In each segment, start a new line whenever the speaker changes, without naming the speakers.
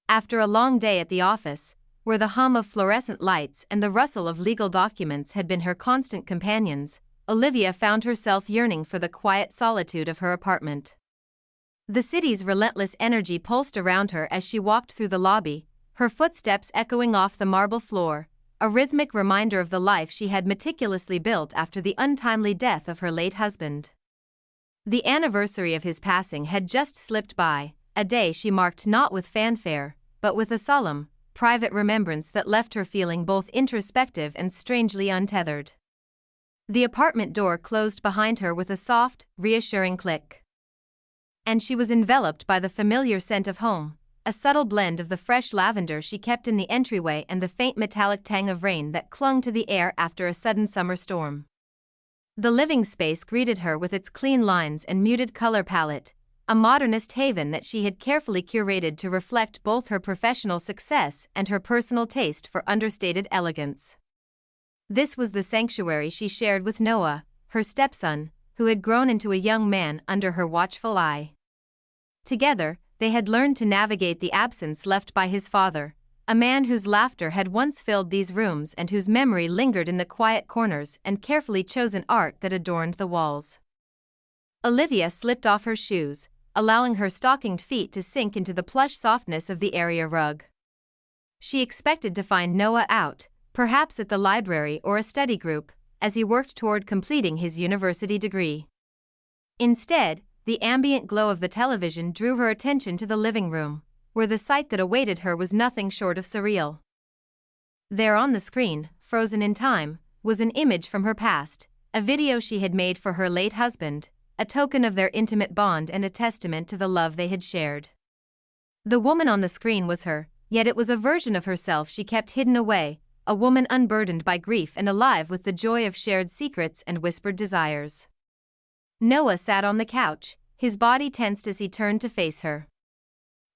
After a long day at the office, where the hum of fluorescent lights and the rustle of legal documents had been her constant companions, Olivia found herself yearning for the quiet solitude of her apartment. The city's relentless energy pulsed around her as she walked through the lobby, her footsteps echoing off the marble floor, a rhythmic reminder of the life she had meticulously built after the untimely death of her late husband. The anniversary of his passing had just slipped by, a day she marked not with fanfare, but with a solemn, private remembrance that left her feeling both introspective and strangely untethered. The apartment door closed behind her with a soft, reassuring click. And she was enveloped by the familiar scent of home, a subtle blend of the fresh lavender she kept in the entryway and the faint metallic tang of rain that clung to the air after a sudden summer storm. The living space greeted her with its clean lines and muted color palette, a modernist haven that she had carefully curated to reflect both her professional success and her personal taste for understated elegance. This was the sanctuary she shared with Noah, her stepson, who had grown into a young man under her watchful eye. Together, they had learned to navigate the absence left by his father, a man whose laughter had once filled these rooms and whose memory lingered in the quiet corners and carefully chosen art that adorned the walls. Olivia slipped off her shoes, allowing her stockinged feet to sink into the plush softness of the area rug. She expected to find Noah out, perhaps at the library or a study group, as he worked toward completing his university degree. Instead, the ambient glow of the television drew her attention to the living room, where the sight that awaited her was nothing short of surreal. There on the screen, frozen in time, was an image from her past, a video she had made for her late husband, a token of their intimate bond and a testament to the love they had shared. The woman on the screen was her, yet it was a version of herself she kept hidden away, a woman unburdened by grief and alive with the joy of shared secrets and whispered desires. Noah sat on the couch, his body tensed as he turned to face her.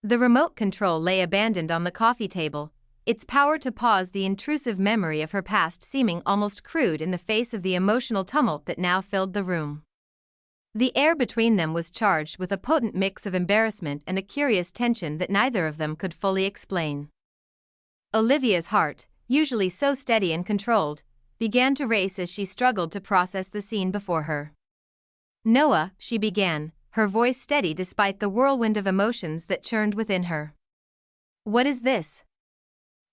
The remote control lay abandoned on the coffee table, its power to pause the intrusive memory of her past seeming almost crude in the face of the emotional tumult that now filled the room. The air between them was charged with a potent mix of embarrassment and a curious tension that neither of them could fully explain. Olivia's heart, usually so steady and controlled, began to race as she struggled to process the scene before her. "Noah," she began, her voice steady despite the whirlwind of emotions that churned within her. "What is this?"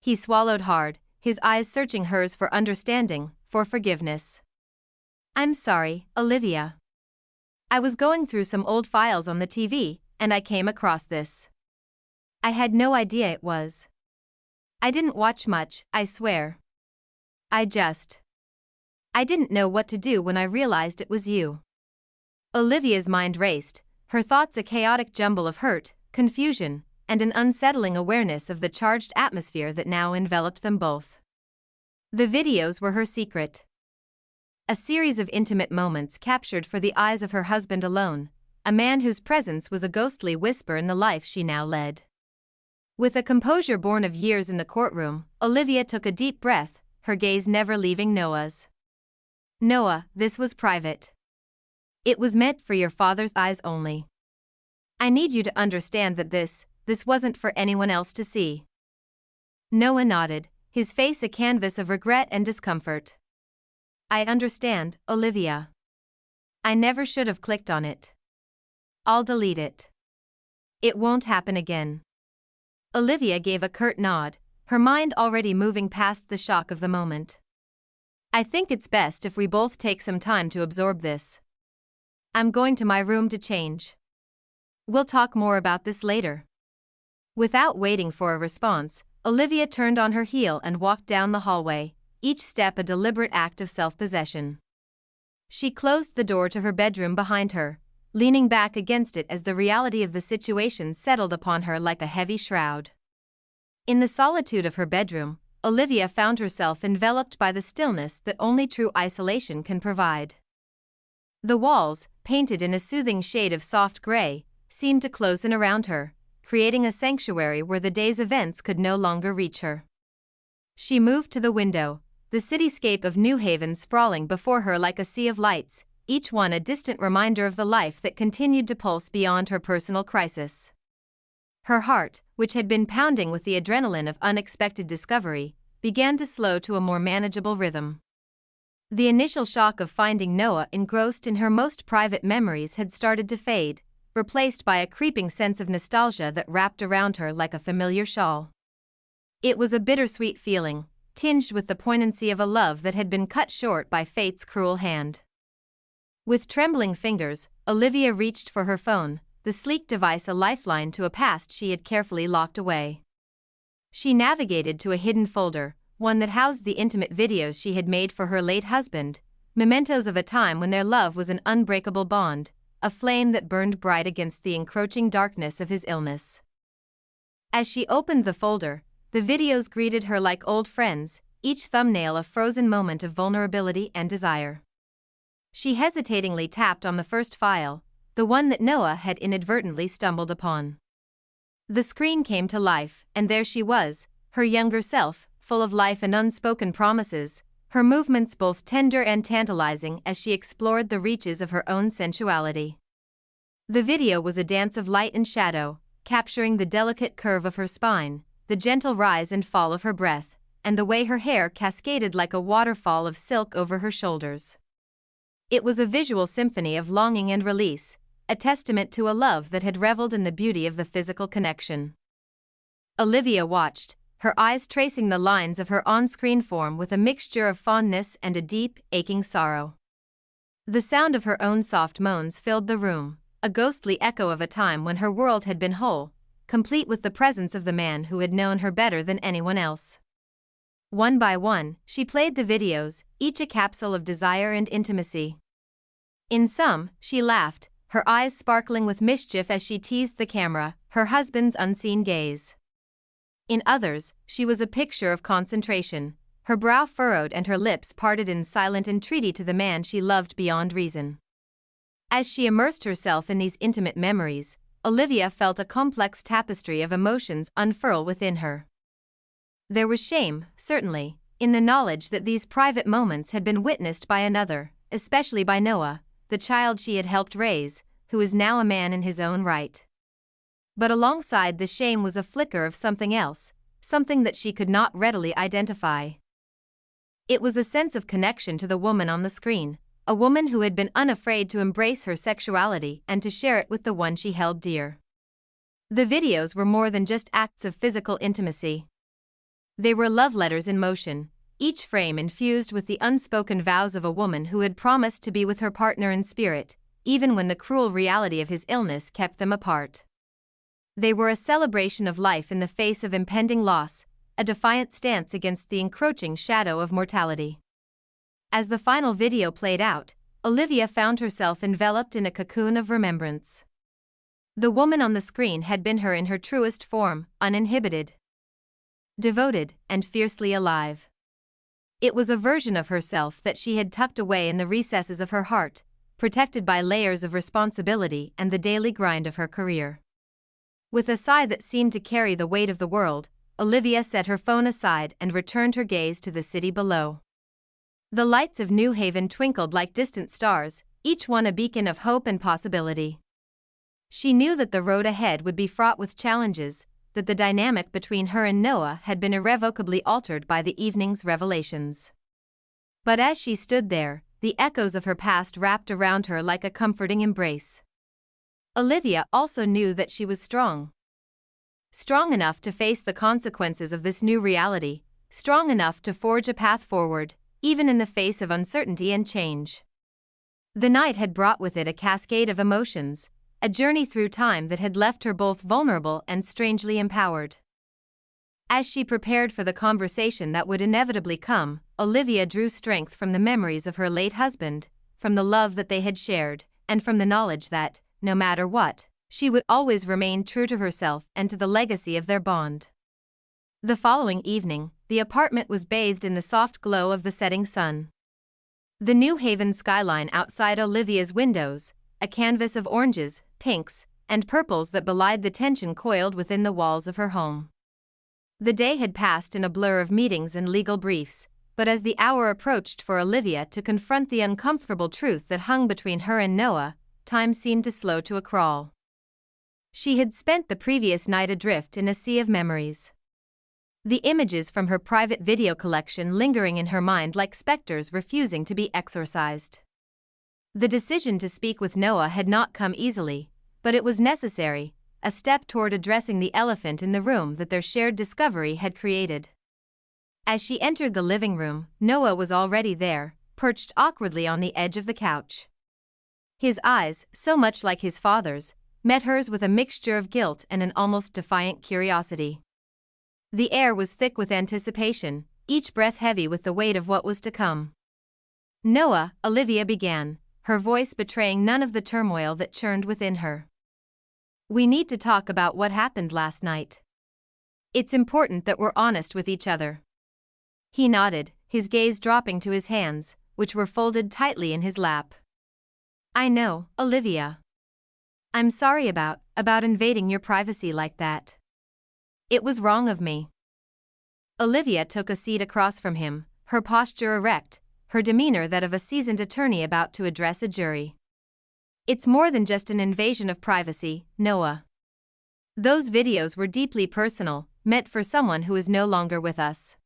He swallowed hard, his eyes searching hers for understanding, for forgiveness. "I'm sorry, Olivia. I was going through some old files on the TV, and I came across this. I had no idea it was. I didn't watch much, I swear. I didn't know what to do when I realized it was you." Olivia's mind raced, her thoughts a chaotic jumble of hurt, confusion, and an unsettling awareness of the charged atmosphere that now enveloped them both. The videos were her secret. A series of intimate moments captured for the eyes of her husband alone, a man whose presence was a ghostly whisper in the life she now led. With a composure born of years in the courtroom, Olivia took a deep breath, her gaze never leaving Noah's. "Noah, this was private. It was meant for your father's eyes only. I need you to understand that this wasn't for anyone else to see." Noah nodded, his face a canvas of regret and discomfort. "I understand, Olivia. I never should have clicked on it. I'll delete it. It won't happen again." Olivia gave a curt nod, her mind already moving past the shock of the moment. "I think it's best if we both take some time to absorb this. I'm going to my room to change. We'll talk more about this later." Without waiting for a response, Olivia turned on her heel and walked down the hallway, each step a deliberate act of self-possession. She closed the door to her bedroom behind her, leaning back against it as the reality of the situation settled upon her like a heavy shroud. In the solitude of her bedroom, Olivia found herself enveloped by the stillness that only true isolation can provide. The walls, painted in a soothing shade of soft gray, seemed to close in around her, creating a sanctuary where the day's events could no longer reach her. She moved to the window, the cityscape of New Haven sprawling before her like a sea of lights, each one a distant reminder of the life that continued to pulse beyond her personal crisis. Her heart, which had been pounding with the adrenaline of unexpected discovery, began to slow to a more manageable rhythm. The initial shock of finding Noah engrossed in her most private memories had started to fade, replaced by a creeping sense of nostalgia that wrapped around her like a familiar shawl. It was a bittersweet feeling, tinged with the poignancy of a love that had been cut short by fate's cruel hand. With trembling fingers, Olivia reached for her phone, the sleek device a lifeline to a past she had carefully locked away. She navigated to a hidden folder, one that housed the intimate videos she had made for her late husband, mementos of a time when their love was an unbreakable bond, a flame that burned bright against the encroaching darkness of his illness. As she opened the folder, the videos greeted her like old friends, each thumbnail a frozen moment of vulnerability and desire. She hesitatingly tapped on the first file, the one that Noah had inadvertently stumbled upon. The screen came to life, and there she was, her younger self, full of life and unspoken promises, her movements both tender and tantalizing as she explored the reaches of her own sensuality. The video was a dance of light and shadow, capturing the delicate curve of her spine, the gentle rise and fall of her breath, and the way her hair cascaded like a waterfall of silk over her shoulders. It was a visual symphony of longing and release, a testament to a love that had reveled in the beauty of the physical connection. Olivia watched, her eyes tracing the lines of her on-screen form with a mixture of fondness and a deep, aching sorrow. The sound of her own soft moans filled the room, a ghostly echo of a time when her world had been whole, complete with the presence of the man who had known her better than anyone else. One by one, she played the videos, each a capsule of desire and intimacy. In some, she laughed, her eyes sparkling with mischief as she teased the camera, her husband's unseen gaze. In others, she was a picture of concentration, her brow furrowed and her lips parted in silent entreaty to the man she loved beyond reason. As she immersed herself in these intimate memories, Olivia felt a complex tapestry of emotions unfurl within her. There was shame, certainly, in the knowledge that these private moments had been witnessed by another, especially by Noah, the child she had helped raise, who is now a man in his own right. But alongside the shame was a flicker of something else, something that she could not readily identify. It was a sense of connection to the woman on the screen, a woman who had been unafraid to embrace her sexuality and to share it with the one she held dear. The videos were more than just acts of physical intimacy. They were love letters in motion, each frame infused with the unspoken vows of a woman who had promised to be with her partner in spirit, even when the cruel reality of his illness kept them apart. They were a celebration of life in the face of impending loss, a defiant stance against the encroaching shadow of mortality. As the final video played out, Olivia found herself enveloped in a cocoon of remembrance. The woman on the screen had been her in her truest form, uninhibited, devoted, and fiercely alive. It was a version of herself that she had tucked away in the recesses of her heart, protected by layers of responsibility and the daily grind of her career. With a sigh that seemed to carry the weight of the world, Olivia set her phone aside and returned her gaze to the city below. The lights of New Haven twinkled like distant stars, each one a beacon of hope and possibility. She knew that the road ahead would be fraught with challenges, that the dynamic between her and Noah had been irrevocably altered by the evening's revelations. But as she stood there, the echoes of her past wrapped around her like a comforting embrace. Olivia also knew that she was strong. Strong enough to face the consequences of this new reality, strong enough to forge a path forward, even in the face of uncertainty and change. The night had brought with it a cascade of emotions, a journey through time that had left her both vulnerable and strangely empowered. As she prepared for the conversation that would inevitably come, Olivia drew strength from the memories of her late husband, from the love that they had shared, and from the knowledge that, no matter what, she would always remain true to herself and to the legacy of their bond. The following evening, the apartment was bathed in the soft glow of the setting sun. The New Haven skyline outside Olivia's windows, a canvas of oranges, pinks, and purples that belied the tension coiled within the walls of her home. The day had passed in a blur of meetings and legal briefs, but as the hour approached for Olivia to confront the uncomfortable truth that hung between her and Noah, time seemed to slow to a crawl. She had spent the previous night adrift in a sea of memories. The images from her private video collection lingering in her mind like specters refusing to be exorcised. The decision to speak with Noah had not come easily, but it was necessary, a step toward addressing the elephant in the room that their shared discovery had created. As she entered the living room, Noah was already there, perched awkwardly on the edge of the couch. His eyes, so much like his father's, met hers with a mixture of guilt and an almost defiant curiosity. The air was thick with anticipation, each breath heavy with the weight of what was to come. "Noah," Olivia began, her voice betraying none of the turmoil that churned within her. "We need to talk about what happened last night. It's important that we're honest with each other." He nodded, his gaze dropping to his hands, which were folded tightly in his lap. "I know, Olivia. I'm sorry about invading your privacy like that. It was wrong of me." Olivia took a seat across from him, her posture erect, her demeanor that of a seasoned attorney about to address a jury. "It's more than just an invasion of privacy, Noah. Those videos were deeply personal, meant for someone who is no longer with us.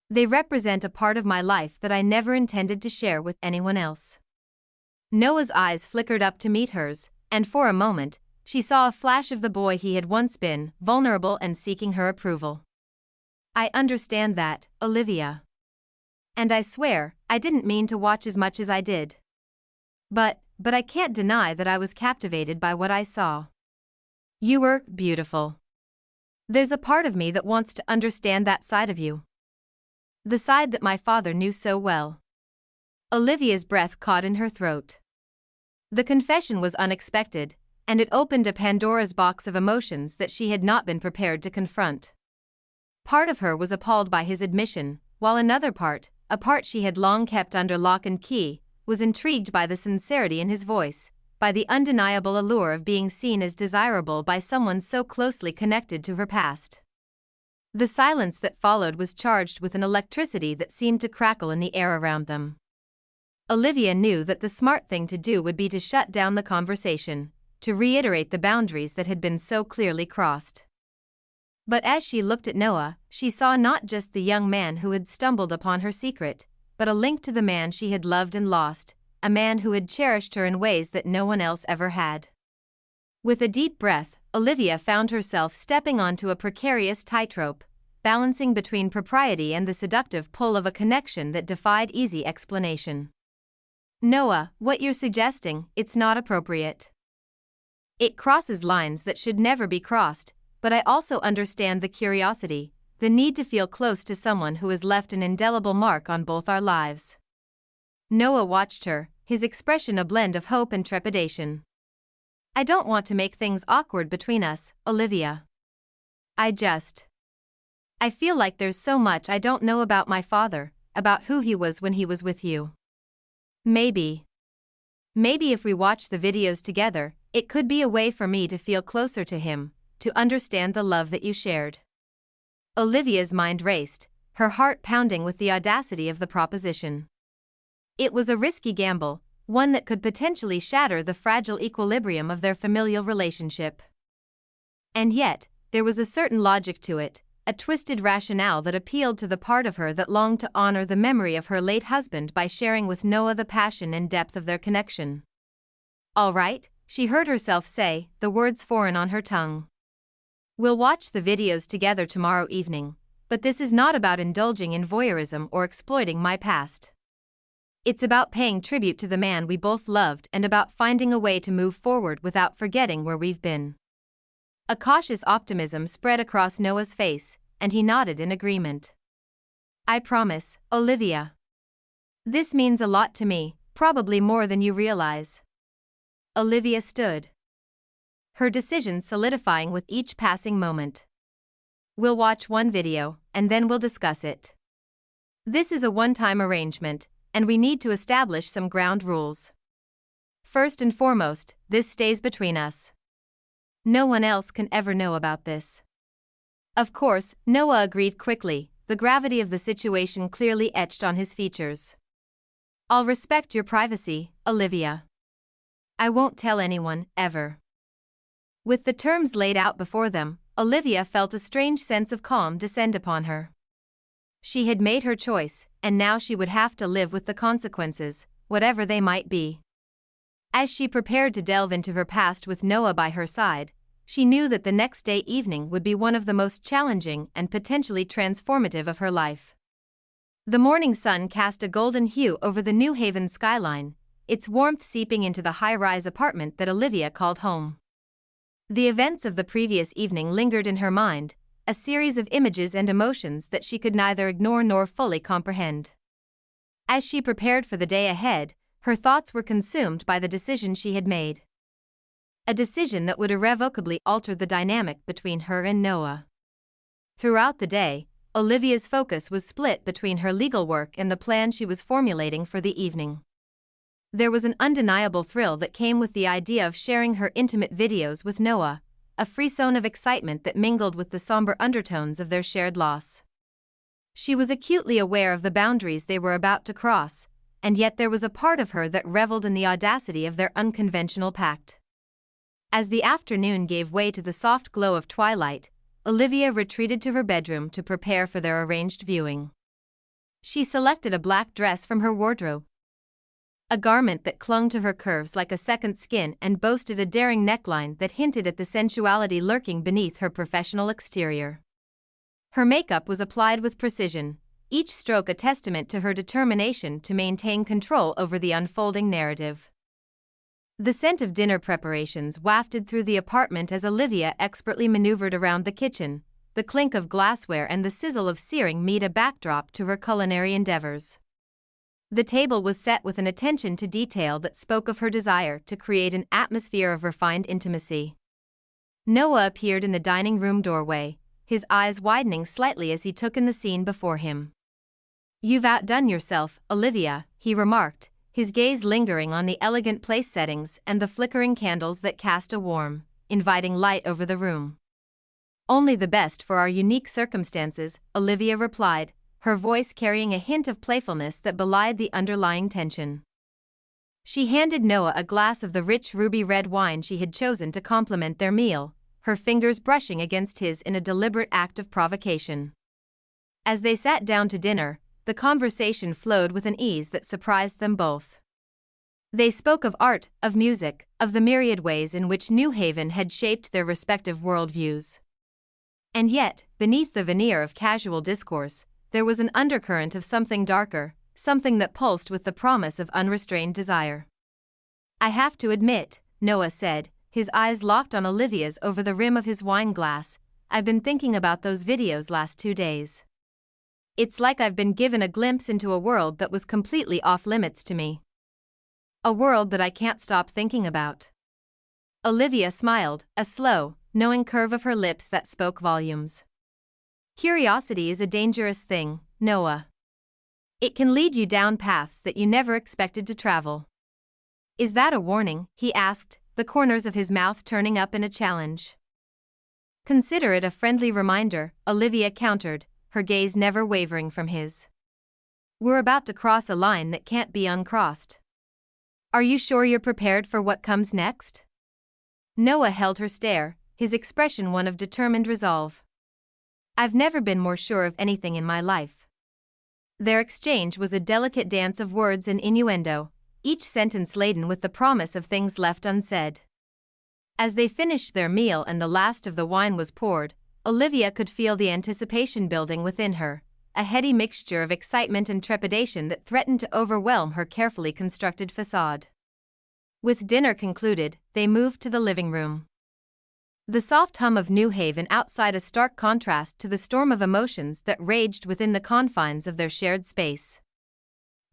They represent a part of my life that I never intended to share with anyone else." Noah's eyes flickered up to meet hers, and for a moment, she saw a flash of the boy he had once been, vulnerable and seeking her approval. "I understand that, Olivia. And I swear, I didn't mean to watch as much as I did. But I can't deny that I was captivated by what I saw. You were beautiful. There's a part of me that wants to understand that side of you. The side that my father knew so well." Olivia's breath caught in her throat. The confession was unexpected, and it opened a Pandora's box of emotions that she had not been prepared to confront. Part of her was appalled by his admission, while another part, a part she had long kept under lock and key, was intrigued by the sincerity in his voice, by the undeniable allure of being seen as desirable by someone so closely connected to her past. The silence that followed was charged with an electricity that seemed to crackle in the air around them. Olivia knew that the smart thing to do would be to shut down the conversation, to reiterate the boundaries that had been so clearly crossed. But as she looked at Noah, she saw not just the young man who had stumbled upon her secret, but a link to the man she had loved and lost, a man who had cherished her in ways that no one else ever had. With a deep breath, Olivia found herself stepping onto a precarious tightrope, balancing between propriety and the seductive pull of a connection that defied easy explanation. "Noah, what you're suggesting, it's not appropriate. It crosses lines that should never be crossed, but I also understand the curiosity, the need to feel close to someone who has left an indelible mark on both our lives." Noah watched her, his expression a blend of hope and trepidation. "I don't want to make things awkward between us, Olivia. I feel like there's so much I don't know about my father, about who he was when he was with you. Maybe if we watch the videos together, it could be a way for me to feel closer to him, to understand the love that you shared." Olivia's mind raced, her heart pounding with the audacity of the proposition. It was a risky gamble, one that could potentially shatter the fragile equilibrium of their familial relationship. And yet, there was a certain logic to it, a twisted rationale that appealed to the part of her that longed to honor the memory of her late husband by sharing with Noah the passion and depth of their connection. "All right," she heard herself say, the words foreign on her tongue. "We'll watch the videos together tomorrow evening, but this is not about indulging in voyeurism or exploiting my past. It's about paying tribute to the man we both loved and about finding a way to move forward without forgetting where we've been." A cautious optimism spread across Noah's face, and he nodded in agreement. "I promise, Olivia. This means a lot to me, probably more than you realize." Olivia stood, her decision solidifying with each passing moment. "We'll watch one video, and then we'll discuss it. This is a one-time arrangement, and we need to establish some ground rules. First and foremost, this stays between us. No one else can ever know about this." Of course, Noah agreed quickly, the gravity of the situation clearly etched on his features. "I'll respect your privacy, Olivia. I won't tell anyone, ever." With the terms laid out before them, Olivia felt a strange sense of calm descend upon her. She had made her choice, and now she would have to live with the consequences, whatever they might be. As she prepared to delve into her past with Noah by her side, she knew that the next day evening would be one of the most challenging and potentially transformative of her life. The morning sun cast a golden hue over the New Haven skyline, its warmth seeping into the high-rise apartment that Olivia called home. The events of the previous evening lingered in her mind, a series of images and emotions that she could neither ignore nor fully comprehend. As she prepared for the day ahead, her thoughts were consumed by the decision she had made. A decision that would irrevocably alter the dynamic between her and Noah. Throughout the day, Olivia's focus was split between her legal work and the plan she was formulating for the evening. There was an undeniable thrill that came with the idea of sharing her intimate videos with Noah, a frisson of excitement that mingled with the somber undertones of their shared loss. She was acutely aware of the boundaries they were about to cross, and yet there was a part of her that reveled in the audacity of their unconventional pact. As the afternoon gave way to the soft glow of twilight, Olivia retreated to her bedroom to prepare for their arranged viewing. She selected a black dress from her wardrobe. A garment that clung to her curves like a second skin and boasted a daring neckline that hinted at the sensuality lurking beneath her professional exterior. Her makeup was applied with precision, each stroke a testament to her determination to maintain control over the unfolding narrative. The scent of dinner preparations wafted through the apartment as Olivia expertly maneuvered around the kitchen, the clink of glassware and the sizzle of searing meat a backdrop to her culinary endeavors. The table was set with an attention to detail that spoke of her desire to create an atmosphere of refined intimacy. Noah appeared in the dining room doorway, his eyes widening slightly as he took in the scene before him. "You've outdone yourself, Olivia," he remarked, his gaze lingering on the elegant place settings and the flickering candles that cast a warm, inviting light over the room. "Only the best for our unique circumstances," Olivia replied, her voice carrying a hint of playfulness that belied the underlying tension. She handed Noah a glass of the rich ruby red wine she had chosen to complement their meal, her fingers brushing against his in a deliberate act of provocation. As they sat down to dinner, the conversation flowed with an ease that surprised them both. They spoke of art, of music, of the myriad ways in which New Haven had shaped their respective worldviews. And yet, beneath the veneer of casual discourse, there was an undercurrent of something darker, something that pulsed with the promise of unrestrained desire. "I have to admit," Noah said, his eyes locked on Olivia's over the rim of his wine glass, "I've been thinking about those videos last 2 days. It's like I've been given a glimpse into a world that was completely off limits to me. A world that I can't stop thinking about." Olivia smiled, a slow, knowing curve of her lips that spoke volumes. "Curiosity is a dangerous thing, Noah. It can lead you down paths that you never expected to travel." "Is that a warning?" he asked, the corners of his mouth turning up in a challenge. "Consider it a friendly reminder," Olivia countered, her gaze never wavering from his. "We're about to cross a line that can't be uncrossed. Are you sure you're prepared for what comes next?" Noah held her stare, his expression one of determined resolve. "I've never been more sure of anything in my life." Their exchange was a delicate dance of words and innuendo, each sentence laden with the promise of things left unsaid. As they finished their meal and the last of the wine was poured, Olivia could feel the anticipation building within her, a heady mixture of excitement and trepidation that threatened to overwhelm her carefully constructed facade. With dinner concluded, they moved to the living room. The soft hum of New Haven outside a stark contrast to the storm of emotions that raged within the confines of their shared space.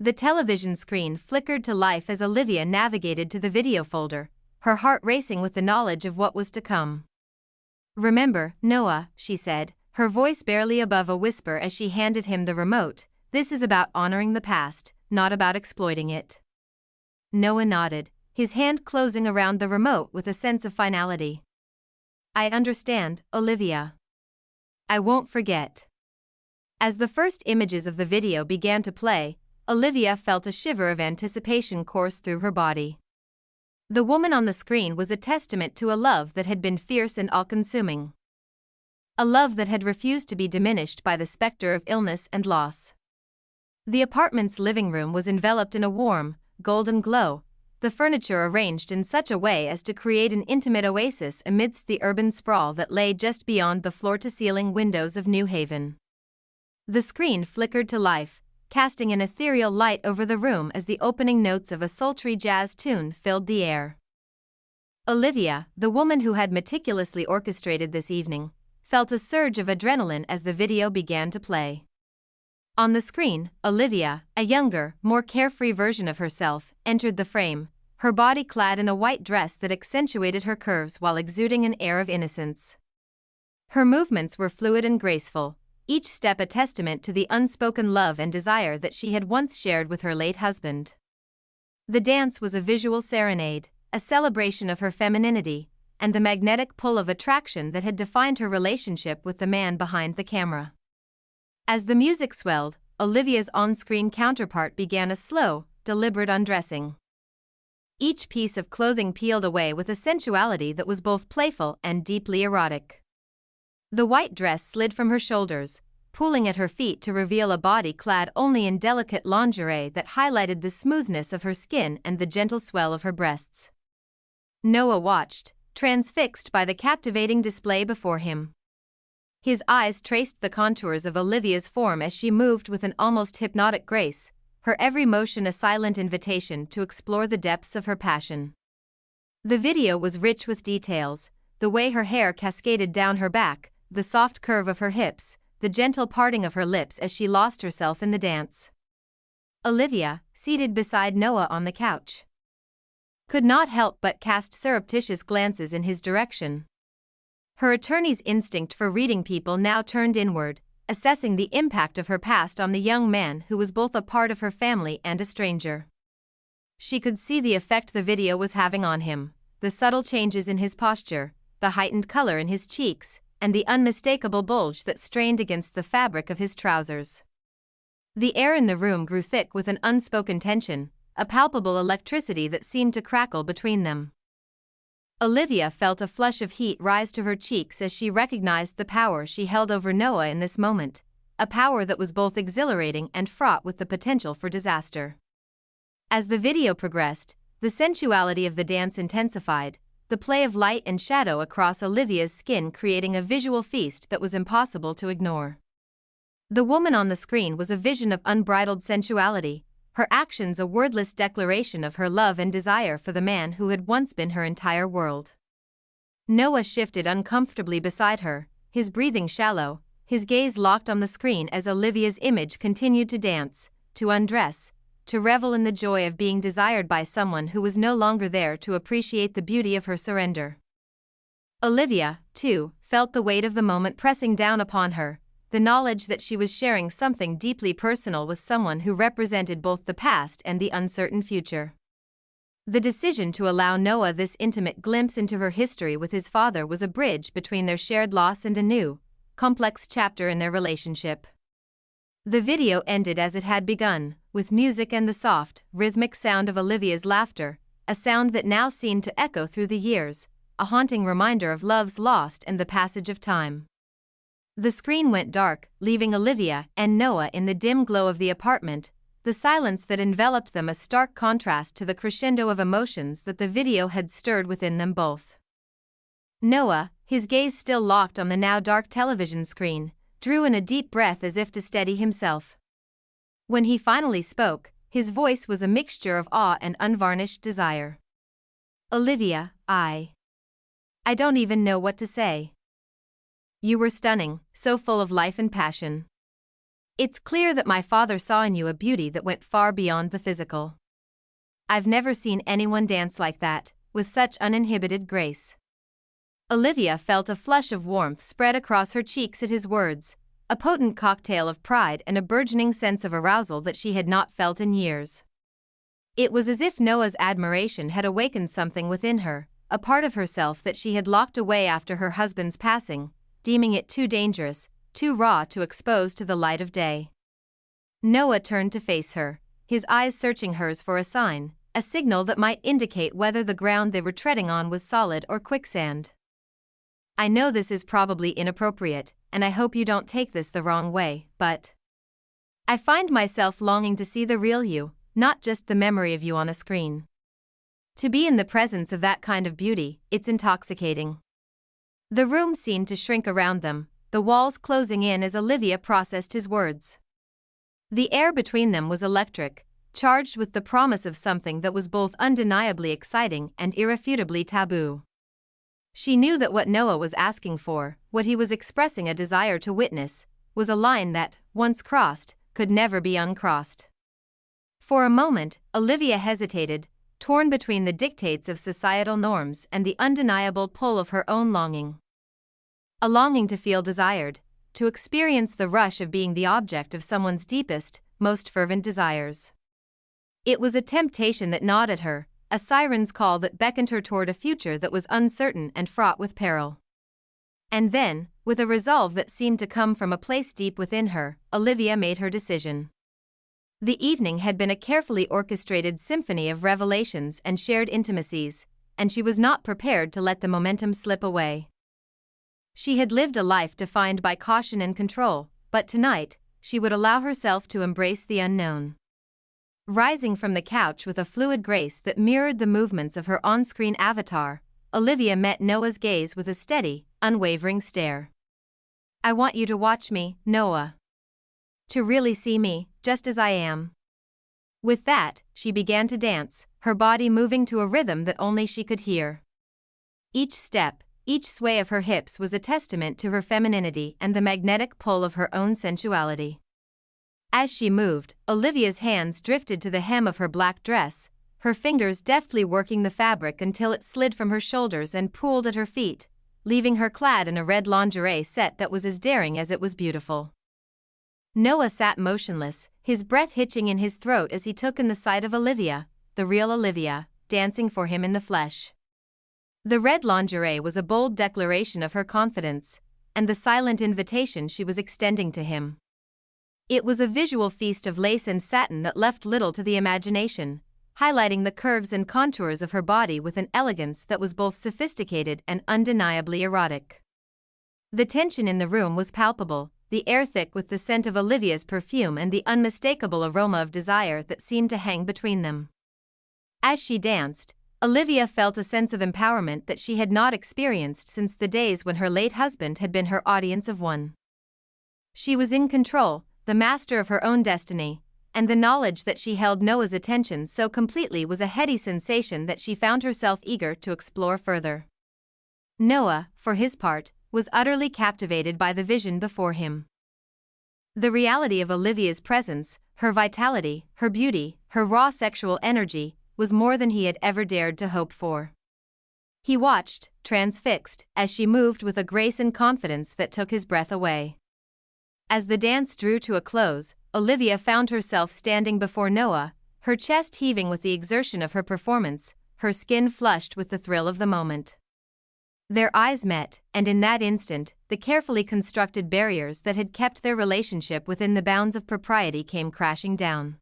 The television screen flickered to life as Olivia navigated to the video folder, her heart racing with the knowledge of what was to come. "Remember, Noah," she said, her voice barely above a whisper as she handed him the remote, "this is about honoring the past, not about exploiting it." Noah nodded, his hand closing around the remote with a sense of finality. "I understand, Olivia. I won't forget." As the first images of the video began to play, Olivia felt a shiver of anticipation course through her body. The woman on the screen was a testament to a love that had been fierce and all-consuming. A love that had refused to be diminished by the specter of illness and loss. The apartment's living room was enveloped in a warm, golden glow, the furniture arranged in such a way as to create an intimate oasis amidst the urban sprawl that lay just beyond the floor-to-ceiling windows of New Haven. The screen flickered to life, casting an ethereal light over the room as the opening notes of a sultry jazz tune filled the air. Olivia, the woman who had meticulously orchestrated this evening, felt a surge of adrenaline as the video began to play. On the screen, Olivia, a younger, more carefree version of herself, entered the frame, her body clad in a white dress that accentuated her curves while exuding an air of innocence. Her movements were fluid and graceful, each step a testament to the unspoken love and desire that she had once shared with her late husband. The dance was a visual serenade, a celebration of her femininity, and the magnetic pull of attraction that had defined her relationship with the man behind the camera. As the music swelled, Olivia's on-screen counterpart began a slow, deliberate undressing. Each piece of clothing peeled away with a sensuality that was both playful and deeply erotic. The white dress slid from her shoulders, pulling at her feet to reveal a body clad only in delicate lingerie that highlighted the smoothness of her skin and the gentle swell of her breasts. Noah watched, transfixed by the captivating display before him. His eyes traced the contours of Olivia's form as she moved with an almost hypnotic grace, her every motion a silent invitation to explore the depths of her passion. The video was rich with details, the way her hair cascaded down her back, the soft curve of her hips, the gentle parting of her lips as she lost herself in the dance. Olivia, seated beside Noah on the couch, could not help but cast surreptitious glances in his direction. Her attorney's instinct for reading people now turned inward, assessing the impact of her past on the young man who was both a part of her family and a stranger. She could see the effect the video was having on him, the subtle changes in his posture, the heightened color in his cheeks, and the unmistakable bulge that strained against the fabric of his trousers. The air in the room grew thick with an unspoken tension, a palpable electricity that seemed to crackle between them. Olivia felt a flush of heat rise to her cheeks as she recognized the power she held over Noah in this moment, a power that was both exhilarating and fraught with the potential for disaster. As the video progressed, the sensuality of the dance intensified, the play of light and shadow across Olivia's skin creating a visual feast that was impossible to ignore. The woman on the screen was a vision of unbridled sensuality, her actions a wordless declaration of her love and desire for the man who had once been her entire world. Noah shifted uncomfortably beside her, his breathing shallow, his gaze locked on the screen as Olivia's image continued to dance, to undress, to revel in the joy of being desired by someone who was no longer there to appreciate the beauty of her surrender. Olivia, too, felt the weight of the moment pressing down upon her, the knowledge that she was sharing something deeply personal with someone who represented both the past and the uncertain future. The decision to allow Noah this intimate glimpse into her history with his father was a bridge between their shared loss and a new, complex chapter in their relationship. The video ended as it had begun, with music and the soft, rhythmic sound of Olivia's laughter, a sound that now seemed to echo through the years, a haunting reminder of love's lost and the passage of time. The screen went dark, leaving Olivia and Noah in the dim glow of the apartment, the silence that enveloped them a stark contrast to the crescendo of emotions that the video had stirred within them both. Noah, his gaze still locked on the now dark television screen, drew in a deep breath as if to steady himself. When he finally spoke, his voice was a mixture of awe and unvarnished desire. "Olivia, I don't even know what to say. You were stunning, so full of life and passion. It's clear that my father saw in you a beauty that went far beyond the physical. I've never seen anyone dance like that, with such uninhibited grace." Olivia felt a flush of warmth spread across her cheeks at his words, a potent cocktail of pride and a burgeoning sense of arousal that she had not felt in years. It was as if Noah's admiration had awakened something within her, a part of herself that she had locked away after her husband's passing, deeming it too dangerous, too raw to expose to the light of day. Noah turned to face her, his eyes searching hers for a sign, a signal that might indicate whether the ground they were treading on was solid or quicksand. I know this is probably inappropriate, and I hope you don't take this the wrong way, but I find myself longing to see the real you, not just the memory of you on a screen. To be in the presence of that kind of beauty, it's intoxicating. The room seemed to shrink around them, the walls closing in as Olivia processed his words. The air between them was electric, charged with the promise of something that was both undeniably exciting and irrefutably taboo. She knew that what Noah was asking for, what he was expressing a desire to witness, was a line that, once crossed, could never be uncrossed. For a moment, Olivia hesitated, torn between the dictates of societal norms and the undeniable pull of her own longing. A longing to feel desired, to experience the rush of being the object of someone's deepest, most fervent desires. It was a temptation that gnawed at her, a siren's call that beckoned her toward a future that was uncertain and fraught with peril. And then, with a resolve that seemed to come from a place deep within her, Olivia made her decision. The evening had been a carefully orchestrated symphony of revelations and shared intimacies, and she was not prepared to let the momentum slip away. She had lived a life defined by caution and control, but tonight, she would allow herself to embrace the unknown. Rising from the couch with a fluid grace that mirrored the movements of her on-screen avatar, Olivia met Noah's gaze with a steady, unwavering stare. I want you to watch me, Noah. To really see me, just as I am. With that, she began to dance, her body moving to a rhythm that only she could hear. Each step, each sway of her hips was a testament to her femininity and the magnetic pull of her own sensuality. As she moved, Olivia's hands drifted to the hem of her black dress, her fingers deftly working the fabric until it slid from her shoulders and pooled at her feet, leaving her clad in a red lingerie set that was as daring as it was beautiful. Noah sat motionless, his breath hitching in his throat as he took in the sight of Olivia, the real Olivia, dancing for him in the flesh. The red lingerie was a bold declaration of her confidence, and the silent invitation she was extending to him. It was a visual feast of lace and satin that left little to the imagination, highlighting the curves and contours of her body with an elegance that was both sophisticated and undeniably erotic. The tension in the room was palpable, the air thick with the scent of Olivia's perfume and the unmistakable aroma of desire that seemed to hang between them. As she danced, Olivia felt a sense of empowerment that she had not experienced since the days when her late husband had been her audience of one. She was in control, the master of her own destiny, and the knowledge that she held Noah's attention so completely was a heady sensation that she found herself eager to explore further. Noah, for his part, was utterly captivated by the vision before him. The reality of Olivia's presence, her vitality, her beauty, her raw sexual energy, was more than he had ever dared to hope for. He watched, transfixed, as she moved with a grace and confidence that took his breath away. As the dance drew to a close, Olivia found herself standing before Noah, her chest heaving with the exertion of her performance, her skin flushed with the thrill of the moment. Their eyes met, and in that instant, the carefully constructed barriers that had kept their relationship within the bounds of propriety came crashing down.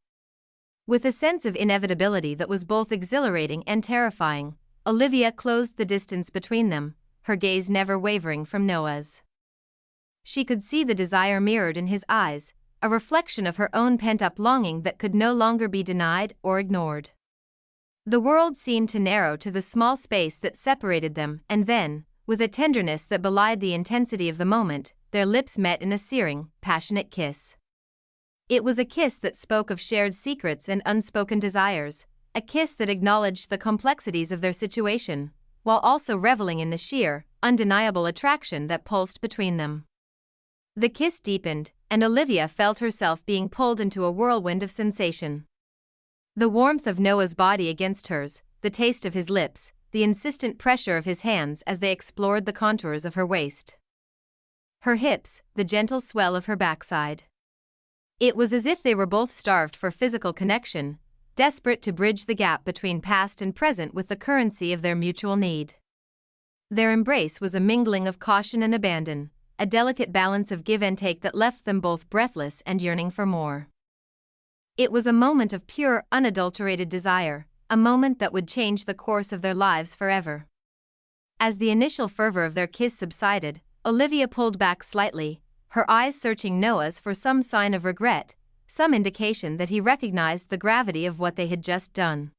With a sense of inevitability that was both exhilarating and terrifying, Olivia closed the distance between them, her gaze never wavering from Noah's. She could see the desire mirrored in his eyes, a reflection of her own pent-up longing that could no longer be denied or ignored. The world seemed to narrow to the small space that separated them, and then, with a tenderness that belied the intensity of the moment, their lips met in a searing, passionate kiss. It was a kiss that spoke of shared secrets and unspoken desires, a kiss that acknowledged the complexities of their situation, while also reveling in the sheer, undeniable attraction that pulsed between them. The kiss deepened, and Olivia felt herself being pulled into a whirlwind of sensation. The warmth of Noah's body against hers, the taste of his lips, the insistent pressure of his hands as they explored the contours of her waist. Her hips, the gentle swell of her backside. It was as if they were both starved for physical connection, desperate to bridge the gap between past and present with the currency of their mutual need. Their embrace was a mingling of caution and abandon, a delicate balance of give and take that left them both breathless and yearning for more. It was a moment of pure, unadulterated desire, a moment that would change the course of their lives forever. As the initial fervor of their kiss subsided, Olivia pulled back slightly, her eyes searching Noah's for some sign of regret, some indication that he recognized the gravity of what they had just done.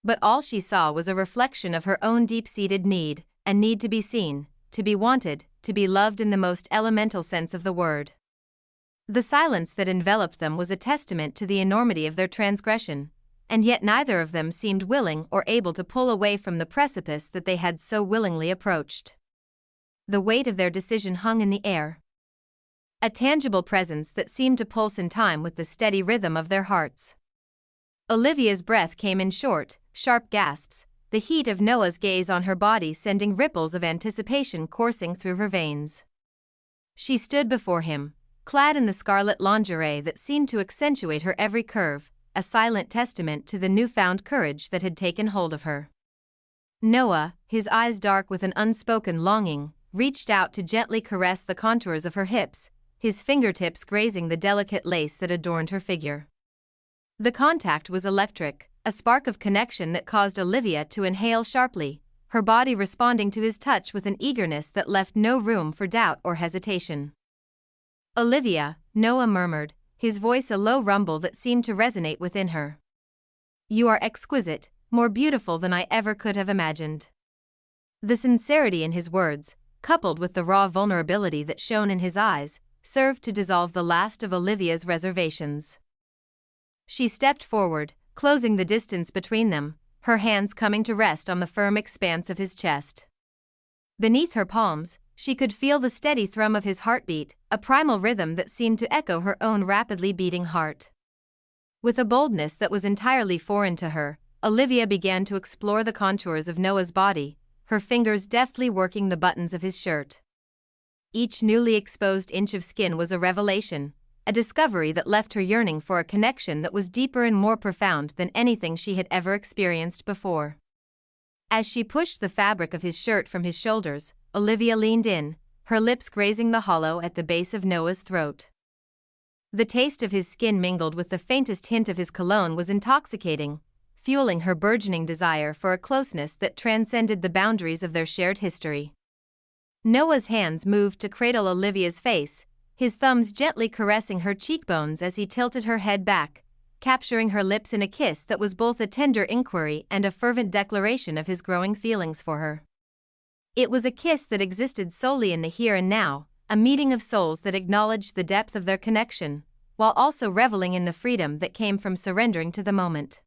But all she saw was a reflection of her own deep-seated need, a need to be seen, to be wanted, to be loved in the most elemental sense of the word. The silence that enveloped them was a testament to the enormity of their transgression, and yet neither of them seemed willing or able to pull away from the precipice that they had so willingly approached. The weight of their decision hung in the air. A tangible presence that seemed to pulse in time with the steady rhythm of their hearts. Olivia's breath came in short, sharp gasps, the heat of Noah's gaze on her body sending ripples of anticipation coursing through her veins. She stood before him, clad in the scarlet lingerie that seemed to accentuate her every curve, a silent testament to the newfound courage that had taken hold of her. Noah, his eyes dark with an unspoken longing, reached out to gently caress the contours of her hips, his fingertips grazing the delicate lace that adorned her figure. The contact was electric, a spark of connection that caused Olivia to inhale sharply, her body responding to his touch with an eagerness that left no room for doubt or hesitation. "Olivia," Noah murmured, his voice a low rumble that seemed to resonate within her. "You are exquisite, more beautiful than I ever could have imagined." The sincerity in his words, coupled with the raw vulnerability that shone in his eyes, served to dissolve the last of Olivia's reservations. She stepped forward, closing the distance between them, her hands coming to rest on the firm expanse of his chest. Beneath her palms, she could feel the steady thrum of his heartbeat, a primal rhythm that seemed to echo her own rapidly beating heart. With a boldness that was entirely foreign to her, Olivia began to explore the contours of Noah's body, her fingers deftly working the buttons of his shirt. Each newly exposed inch of skin was a revelation, a discovery that left her yearning for a connection that was deeper and more profound than anything she had ever experienced before. As she pushed the fabric of his shirt from his shoulders, Olivia leaned in, her lips grazing the hollow at the base of Noah's throat. The taste of his skin mingled with the faintest hint of his cologne was intoxicating, fueling her burgeoning desire for a closeness that transcended the boundaries of their shared history. Noah's hands moved to cradle Olivia's face, his thumbs gently caressing her cheekbones as he tilted her head back, capturing her lips in a kiss that was both a tender inquiry and a fervent declaration of his growing feelings for her. It was a kiss that existed solely in the here and now, a meeting of souls that acknowledged the depth of their connection, while also reveling in the freedom that came from surrendering to the moment.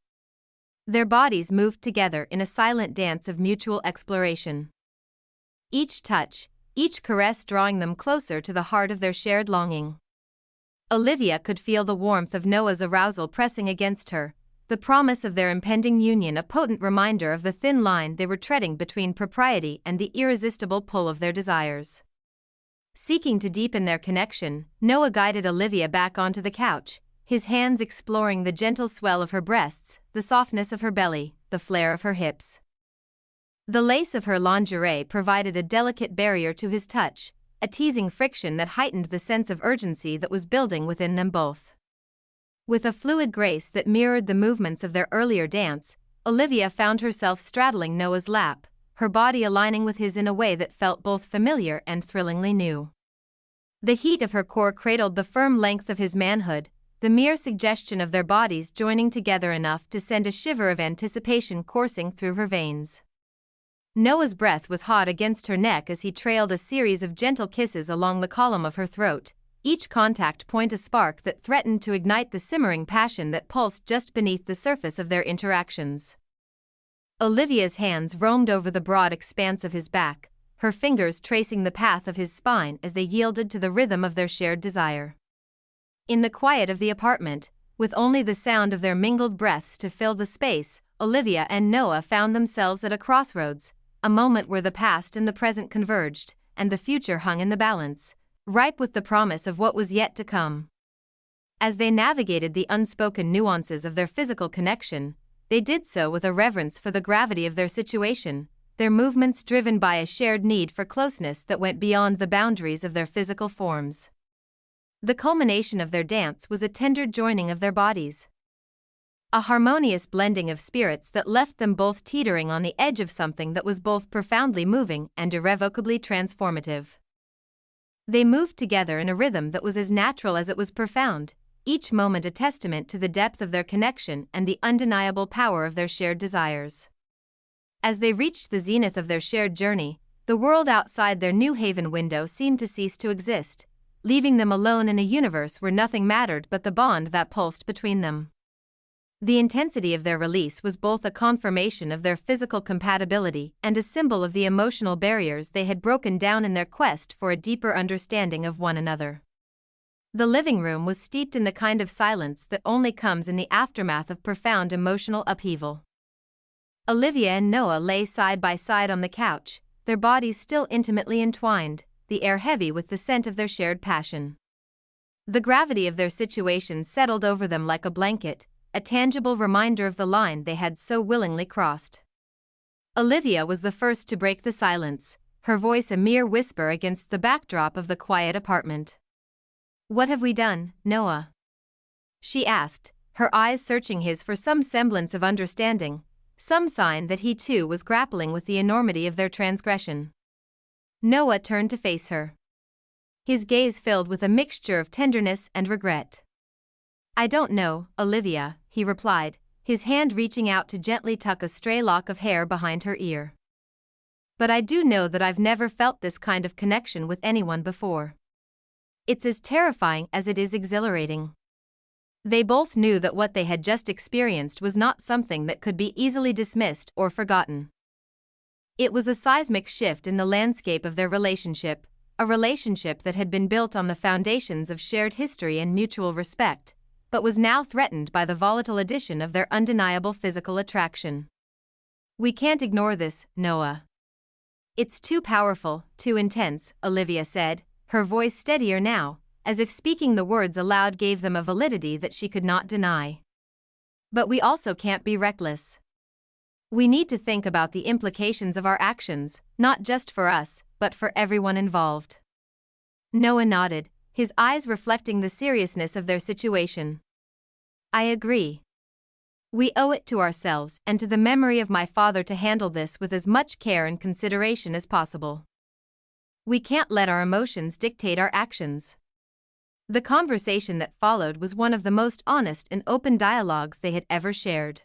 Their bodies moved together in a silent dance of mutual exploration. Each touch, each caress drawing them closer to the heart of their shared longing. Olivia could feel the warmth of Noah's arousal pressing against her, the promise of their impending union a potent reminder of the thin line they were treading between propriety and the irresistible pull of their desires. Seeking to deepen their connection, Noah guided Olivia back onto the couch, his hands exploring the gentle swell of her breasts, the softness of her belly, the flare of her hips. The lace of her lingerie provided a delicate barrier to his touch, a teasing friction that heightened the sense of urgency that was building within them both. With a fluid grace that mirrored the movements of their earlier dance, Olivia found herself straddling Noah's lap, her body aligning with his in a way that felt both familiar and thrillingly new. The heat of her core cradled the firm length of his manhood, the mere suggestion of their bodies joining together enough to send a shiver of anticipation coursing through her veins. Noah's breath was hot against her neck as he trailed a series of gentle kisses along the column of her throat, each contact point a spark that threatened to ignite the simmering passion that pulsed just beneath the surface of their interactions. Olivia's hands roamed over the broad expanse of his back, her fingers tracing the path of his spine as they yielded to the rhythm of their shared desire. In the quiet of the apartment, with only the sound of their mingled breaths to fill the space, Olivia and Noah found themselves at a crossroads, a moment where the past and the present converged, and the future hung in the balance, ripe with the promise of what was yet to come. As they navigated the unspoken nuances of their physical connection, they did so with a reverence for the gravity of their situation, their movements driven by a shared need for closeness that went beyond the boundaries of their physical forms. The culmination of their dance was a tender joining of their bodies. A harmonious blending of spirits that left them both teetering on the edge of something that was both profoundly moving and irrevocably transformative. They moved together in a rhythm that was as natural as it was profound, each moment a testament to the depth of their connection and the undeniable power of their shared desires. As they reached the zenith of their shared journey, the world outside their New Haven window seemed to cease to exist, leaving them alone in a universe where nothing mattered but the bond that pulsed between them. The intensity of their release was both a confirmation of their physical compatibility and a symbol of the emotional barriers they had broken down in their quest for a deeper understanding of one another. The living room was steeped in the kind of silence that only comes in the aftermath of profound emotional upheaval. Olivia and Noah lay side by side on the couch, their bodies still intimately entwined, the air heavy with the scent of their shared passion. The gravity of their situation settled over them like a blanket, a tangible reminder of the line they had so willingly crossed. Olivia was the first to break the silence, her voice a mere whisper against the backdrop of the quiet apartment. "What have we done, Noah?" she asked, her eyes searching his for some semblance of understanding, some sign that he too was grappling with the enormity of their transgression. Noah turned to face her. His gaze filled with a mixture of tenderness and regret. "I don't know, Olivia," he replied, his hand reaching out to gently tuck a stray lock of hair behind her ear. "But I do know that I've never felt this kind of connection with anyone before. It's as terrifying as it is exhilarating." They both knew that what they had just experienced was not something that could be easily dismissed or forgotten. It was a seismic shift in the landscape of their relationship, a relationship that had been built on the foundations of shared history and mutual respect, but was now threatened by the volatile addition of their undeniable physical attraction. "We can't ignore this, Noah. It's too powerful, too intense," Olivia said, her voice steadier now, as if speaking the words aloud gave them a validity that she could not deny. "But we also can't be reckless. We need to think about the implications of our actions, not just for us, but for everyone involved." Noah nodded, his eyes reflecting the seriousness of their situation. "I agree. We owe it to ourselves and to the memory of my father to handle this with as much care and consideration as possible. We can't let our emotions dictate our actions." The conversation that followed was one of the most honest and open dialogues they had ever shared.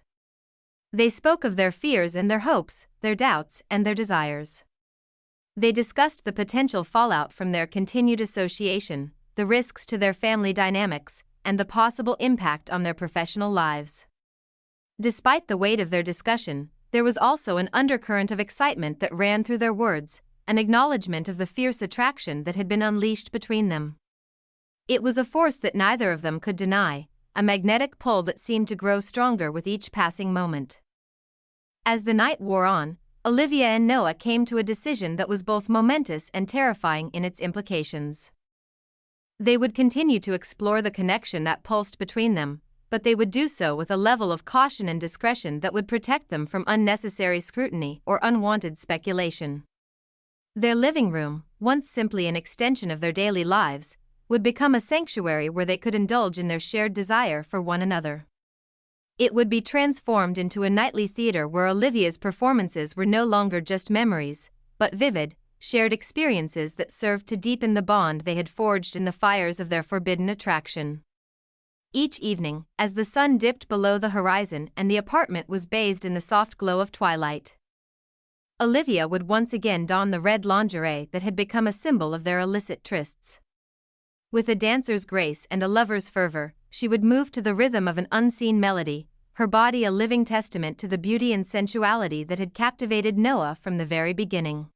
They spoke of their fears and their hopes, their doubts and their desires. They discussed the potential fallout from their continued association, the risks to their family dynamics, and the possible impact on their professional lives. Despite the weight of their discussion, there was also an undercurrent of excitement that ran through their words, an acknowledgement of the fierce attraction that had been unleashed between them. It was a force that neither of them could deny, a magnetic pull that seemed to grow stronger with each passing moment. As the night wore on, Olivia and Noah came to a decision that was both momentous and terrifying in its implications. They would continue to explore the connection that pulsed between them, but they would do so with a level of caution and discretion that would protect them from unnecessary scrutiny or unwanted speculation. Their living room, once simply an extension of their daily lives, would become a sanctuary where they could indulge in their shared desire for one another. It would be transformed into a nightly theater where Olivia's performances were no longer just memories, but vivid, shared experiences that served to deepen the bond they had forged in the fires of their forbidden attraction. Each evening, as the sun dipped below the horizon and the apartment was bathed in the soft glow of twilight, Olivia would once again don the red lingerie that had become a symbol of their illicit trysts. With a dancer's grace and a lover's fervor, she would move to the rhythm of an unseen melody, her body a living testament to the beauty and sensuality that had captivated Noah from the very beginning.